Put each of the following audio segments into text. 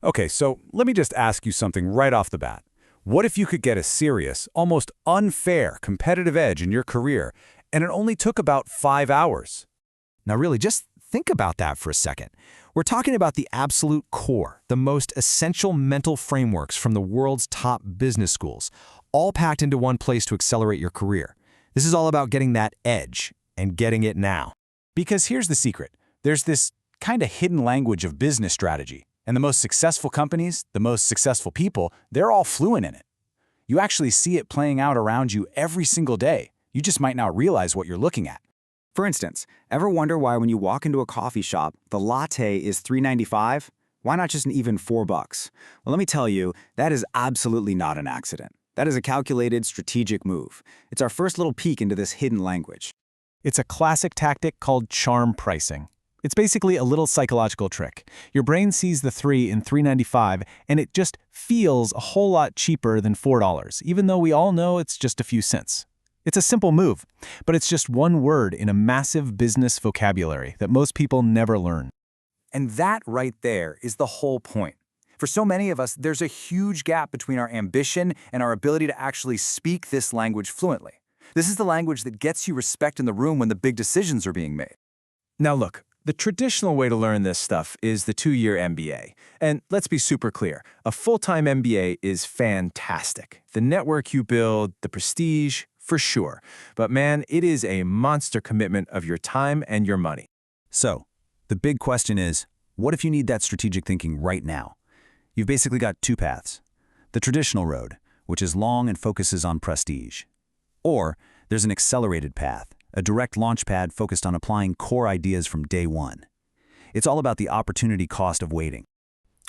Okay, so let me just ask you something right off the bat. What if you could get a serious, almost unfair competitive edge in your career, and it only took about 5 hours? Now really, just think about that for a second. We're talking about the absolute core, the most essential mental frameworks from the world's top business schools, all packed into one place to accelerate your career. This is all about getting that edge, and getting it now. Because here's the secret. There's this kind of hidden language of business strategy. And the most successful companies, the most successful people, they're all fluent in it. You actually see it playing out around you every single day. You just might not realize what you're looking at. For instance, ever wonder why when you walk into a coffee shop, the latte is $3.95? Why not just an even $4? Well, let me tell you, that is absolutely not an accident. That is a calculated, strategic move. It's our first little peek into this hidden language. It's a classic tactic called charm pricing. It's basically a little psychological trick. Your brain sees the 3 in $3.95, and it just feels a whole lot cheaper than $4, even though we all know it's just a few cents. It's a simple move, but it's just one word in a massive business vocabulary that most people never learn. And that right there is the whole point. For so many of us, there's a huge gap between our ambition and our ability to actually speak this language fluently. This is the language that gets you respect in the room when the big decisions are being made. Now look, the traditional way to learn this stuff is the 2-year MBA. And let's be super clear, a full-time MBA is fantastic. The network you build, the prestige, for sure. But man, it is a monster commitment of your time and your money. So, the big question is, what if you need that strategic thinking right now? You've basically got 2 paths. The traditional road, which is long and focuses on prestige. Or there's an accelerated path, a direct launch pad focused on applying core ideas from day one. It's all about the opportunity cost of waiting.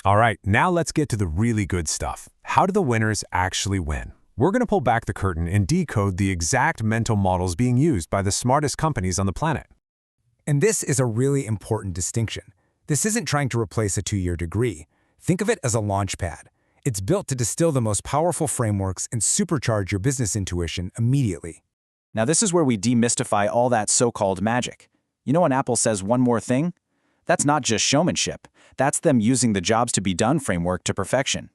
All right, now let's get to the really good stuff. How do the winners actually win? We're going to pull back the curtain and decode the exact mental models being used by the smartest companies on the planet. And this is a really important distinction. This isn't trying to replace a 2-year degree. Think of it as a launch pad. It's built to distill the most powerful frameworks and supercharge your business intuition immediately. Now this is where we demystify all that so-called magic. You know when Apple says one more thing? That's not just showmanship. That's them using the jobs to be done framework to perfection.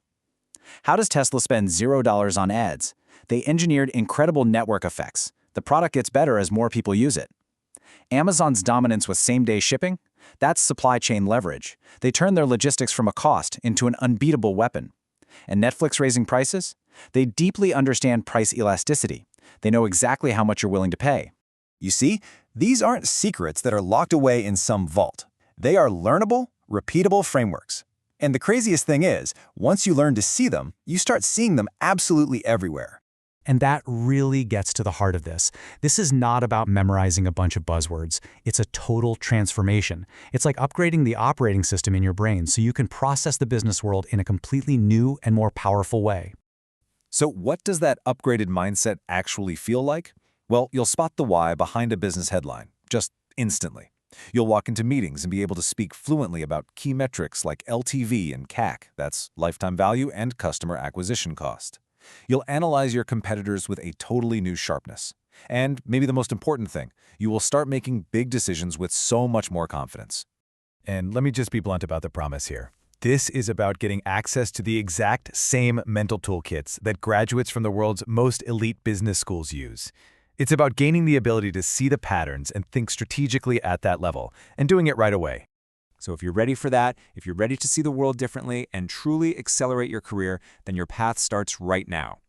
How does Tesla spend $0 on ads? They engineered incredible network effects. The product gets better as more people use it. Amazon's dominance with same-day shipping? That's supply chain leverage. They turn their logistics from a cost into an unbeatable weapon. And Netflix raising prices? They deeply understand price elasticity. They know exactly how much you're willing to pay. You see, these aren't secrets that are locked away in some vault. They are learnable, repeatable frameworks. And the craziest thing is, once you learn to see them, you start seeing them absolutely everywhere. And that really gets to the heart of this. This is not about memorizing a bunch of buzzwords. It's a total transformation. It's like upgrading the operating system in your brain so you can process the business world in a completely new and more powerful way. So what does that upgraded mindset actually feel like? Well, you'll spot the why behind a business headline, just instantly. You'll walk into meetings and be able to speak fluently about key metrics like LTV and CAC, that's lifetime value and customer acquisition cost. You'll analyze your competitors with a totally new sharpness. And maybe the most important thing, you will start making big decisions with so much more confidence. And let me just be blunt about the promise here. This is about getting access to the exact same mental toolkits that graduates from the world's most elite business schools use. It's about gaining the ability to see the patterns and think strategically at that level, and doing it right away. So if you're ready for that, if you're ready to see the world differently and truly accelerate your career, then your path starts right now.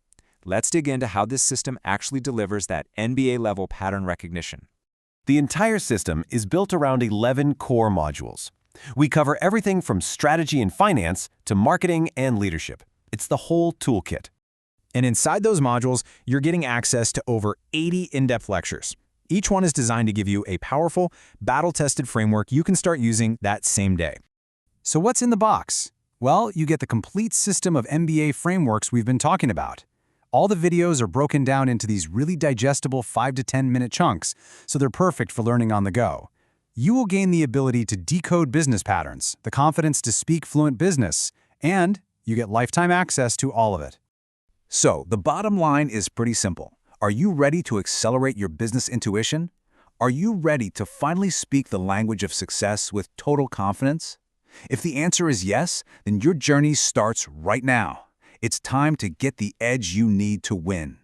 Let's dig into how this system actually delivers that MBA-level pattern recognition. The entire system is built around 11 core modules. We cover everything from strategy and finance to marketing and leadership. It's the whole toolkit. And inside those modules, you're getting access to over 80 in-depth lectures. Each one is designed to give you a powerful, battle-tested framework you can start using that same day. So what's in the box? Well, you get the complete system of MBA frameworks we've been talking about. All the videos are broken down into these really digestible 5 to 10-minute chunks, so they're perfect for learning on the go. You will gain the ability to decode business patterns, the confidence to speak fluent business, and you get lifetime access to all of it. So, the bottom line is pretty simple. Are you ready to accelerate your business intuition? Are you ready to finally speak the language of success with total confidence? If the answer is yes, then your journey starts right now. It's time to get the edge you need to win.